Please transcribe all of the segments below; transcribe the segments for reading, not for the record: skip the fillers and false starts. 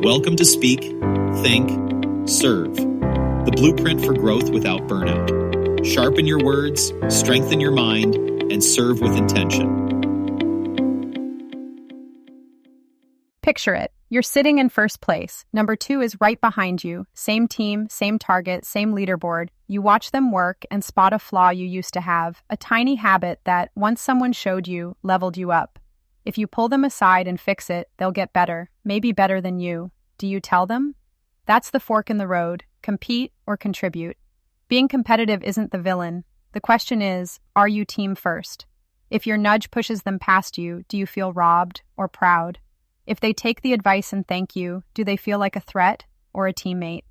Welcome to Speak, Think, Serve, the blueprint for growth without burnout. Sharpen your words, strengthen your mind, and serve with intention. Picture it. You're sitting in first place. Number 2 is right behind you. Same team, same target, same leaderboard. You watch them work and spot a flaw you used to have, a tiny habit that, once someone showed you, leveled you up. If you pull them aside and fix it, they'll get better, maybe better than you. Do you tell them? That's the fork in the road. Compete or contribute. Being competitive isn't the villain. The question is, are you team first? If your nudge pushes them past you, do you feel robbed or proud? If they take the advice and thank you, do they feel like a threat or a teammate?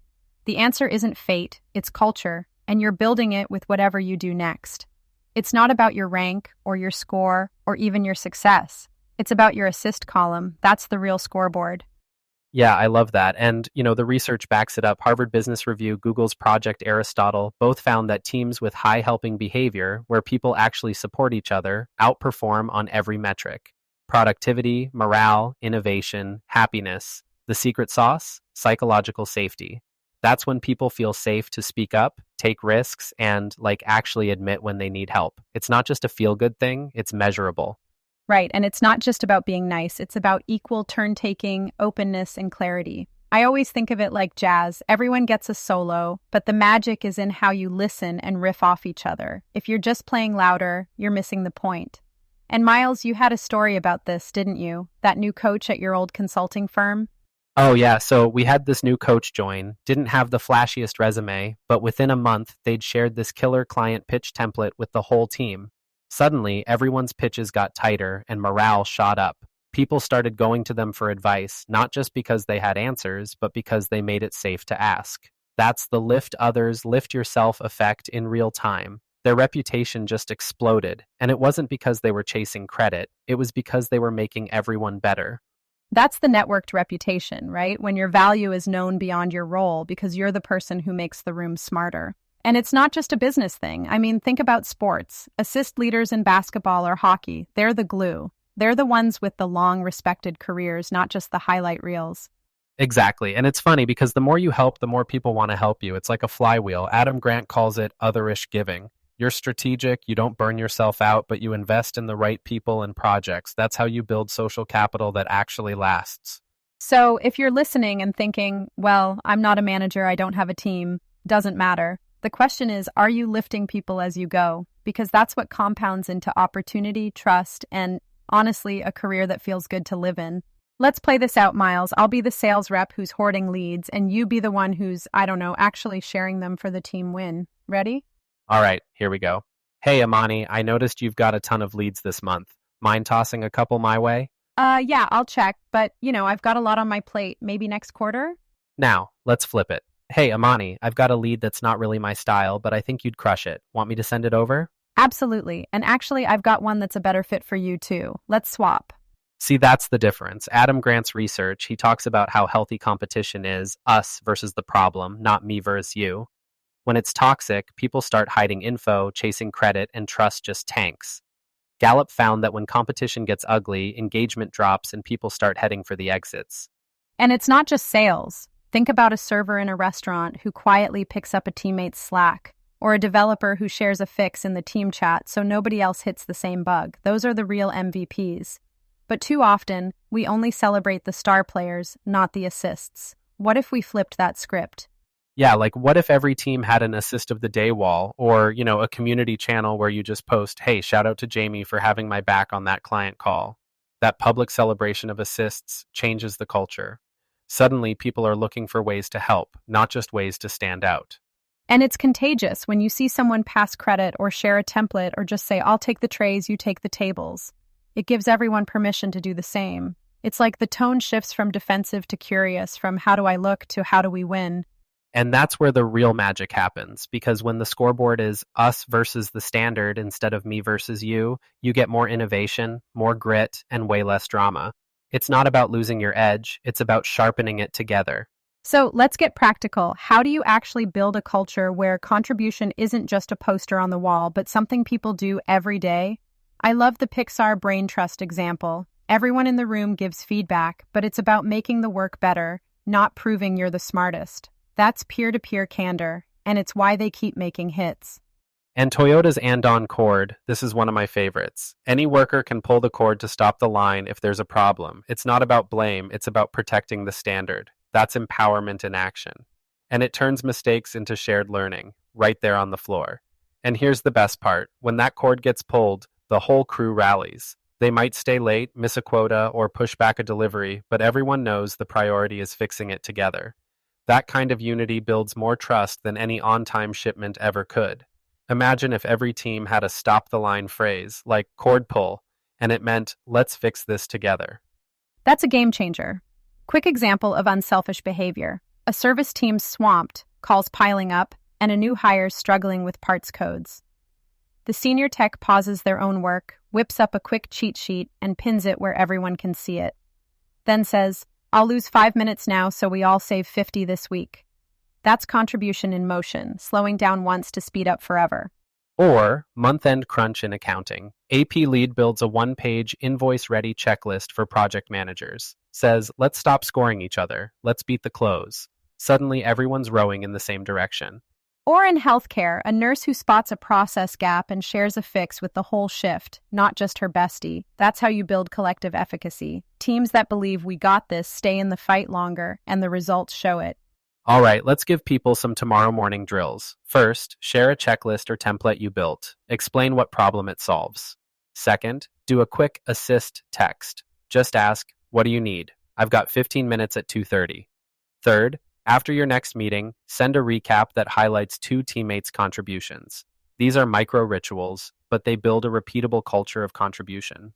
The answer isn't fate, it's culture, and you're building it with whatever you do next. It's not about your rank or your score or even your success. It's about your assist column. That's the real scoreboard. Yeah, I love that. And, the research backs it up. Harvard Business Review, Google's Project Aristotle, both found that teams with high helping behavior, where people actually support each other, outperform on every metric. Productivity, morale, innovation, happiness. The secret sauce? Psychological safety. That's when people feel safe to speak up, take risks, and, actually admit when they need help. It's not just a feel-good thing, it's measurable. Right, and it's not just about being nice, it's about equal turn-taking, openness, and clarity. I always think of it like jazz. Everyone gets a solo, but the magic is in how you listen and riff off each other. If you're just playing louder, you're missing the point. And Miles, you had a story about this, didn't you? That new coach at your old consulting firm? Oh yeah, so we had this new coach join, didn't have the flashiest resume, but within a month, they'd shared this killer client pitch template with the whole team. Suddenly, everyone's pitches got tighter and morale shot up. People started going to them for advice, not just because they had answers, but because they made it safe to ask. That's the lift others, lift yourself effect in real time. Their reputation just exploded, and it wasn't because they were chasing credit, it was because they were making everyone better. That's the networked reputation, right? When your value is known beyond your role because you're the person who makes the room smarter. And it's not just a business thing. I mean, think about sports. Assist leaders in basketball or hockey, they're the glue. They're the ones with the long, respected careers, not just the highlight reels. Exactly. And it's funny because the more you help, the more people want to help you. It's like a flywheel. Adam Grant calls it otherish giving. You're strategic, you don't burn yourself out, but you invest in the right people and projects. That's how you build social capital that actually lasts. So if you're listening and thinking, well, I'm not a manager, I don't have a team, doesn't matter. The question is, are you lifting people as you go? Because that's what compounds into opportunity, trust, and honestly, a career that feels good to live in. Let's play this out, Miles. I'll be the sales rep who's hoarding leads, and you be the one who's, actually sharing them for the team win. Ready? All right, here we go. Hey, Amani, I noticed you've got a ton of leads this month. Mind tossing a couple my way? Yeah, I'll check, but, I've got a lot on my plate. Maybe next quarter? Now, let's flip it. Hey, Amani, I've got a lead that's not really my style, but I think you'd crush it. Want me to send it over? Absolutely. And actually, I've got one that's a better fit for you, too. Let's swap. See, that's the difference. Adam Grant's research, he talks about how healthy competition is us versus the problem, not me versus you. When it's toxic, people start hiding info, chasing credit, and trust just tanks. Gallup found that when competition gets ugly, engagement drops and people start heading for the exits. And it's not just sales. Think about a server in a restaurant who quietly picks up a teammate's slack, or a developer who shares a fix in the team chat so nobody else hits the same bug. Those are the real MVPs. But too often, we only celebrate the star players, not the assists. What if we flipped that script? Yeah, what if every team had an assist of the day wall or, a community channel where you just post, hey, shout out to Jamie for having my back on that client call. That public celebration of assists changes the culture. Suddenly, people are looking for ways to help, not just ways to stand out. And it's contagious when you see someone pass credit or share a template or just say, I'll take the trays, you take the tables. It gives everyone permission to do the same. It's like the tone shifts from defensive to curious, from how do I look to how do we win. And that's where the real magic happens, because when the scoreboard is us versus the standard instead of me versus you get more innovation, more grit, and way less drama. It's not about losing your edge, it's about sharpening it together. So let's get practical. How do you actually build a culture where contribution isn't just a poster on the wall, but something people do every day? I love the Pixar brain trust example. Everyone in the room gives feedback, but it's about making the work better, not proving you're the smartest. That's peer-to-peer candor, and it's why they keep making hits. And Toyota's and-on cord, this is one of my favorites. Any worker can pull the cord to stop the line if there's a problem. It's not about blame, it's about protecting the standard. That's empowerment in action. And it turns mistakes into shared learning, right there on the floor. And here's the best part. When that cord gets pulled, the whole crew rallies. They might stay late, miss a quota, or push back a delivery, but everyone knows the priority is fixing it together. That kind of unity builds more trust than any on-time shipment ever could. Imagine if every team had a stop-the-line phrase, like cord pull, and it meant, let's fix this together. That's a game changer. Quick example of unselfish behavior. A service team swamped, calls piling up, and a new hire's struggling with parts codes. The senior tech pauses their own work, whips up a quick cheat sheet, and pins it where everyone can see it. Then says, I'll lose 5 minutes now so we all save 50 this week. That's contribution in motion, slowing down once to speed up forever. Or month-end crunch in accounting. AP Lead builds a one-page invoice-ready checklist for project managers. Says, let's stop scoring each other. Let's beat the close. Suddenly, everyone's rowing in the same direction. Or in healthcare, a nurse who spots a process gap and shares a fix with the whole shift, not just her bestie. That's how you build collective efficacy. Teams that believe we got this stay in the fight longer, and the results show it. All right, let's give people some tomorrow morning drills. First, share a checklist or template you built. Explain what problem it solves. Second, do a quick assist text. Just ask, what do you need? I've got 15 minutes at 2:30. Third, after your next meeting, send a recap that highlights 2 teammates' contributions. These are micro rituals, but they build a repeatable culture of contribution.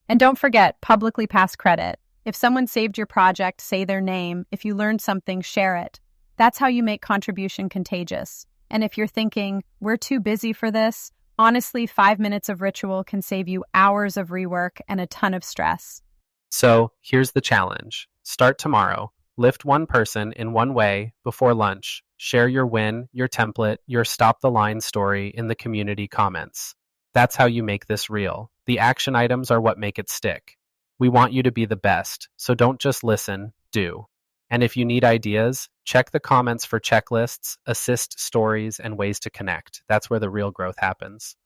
And don't forget, publicly pass credit. If someone saved your project, say their name. If you learned something, share it. That's how you make contribution contagious. And if you're thinking, we're too busy for this, honestly, 5 minutes of ritual can save you hours of rework and a ton of stress. So, here's the challenge. Start tomorrow. Lift one person in one way before lunch. Share your win, your template, your stop-the-line story in the community comments. That's how you make this real. The action items are what make it stick. We want you to be the best, so don't just listen, do. And if you need ideas, check the comments for checklists, assist stories, and ways to connect. That's where the real growth happens.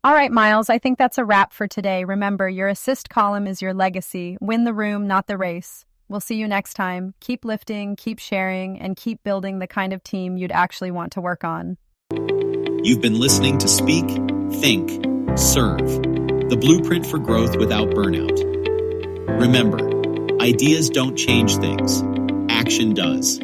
All right, Miles, I think that's a wrap for today. Remember, your assist column is your legacy. Win the room, not the race. We'll see you next time. Keep lifting, keep sharing, and keep building the kind of team you'd actually want to work on. You've been listening to Speak, Think, Serve, the blueprint for growth without burnout. Remember, ideas don't change things. Action does.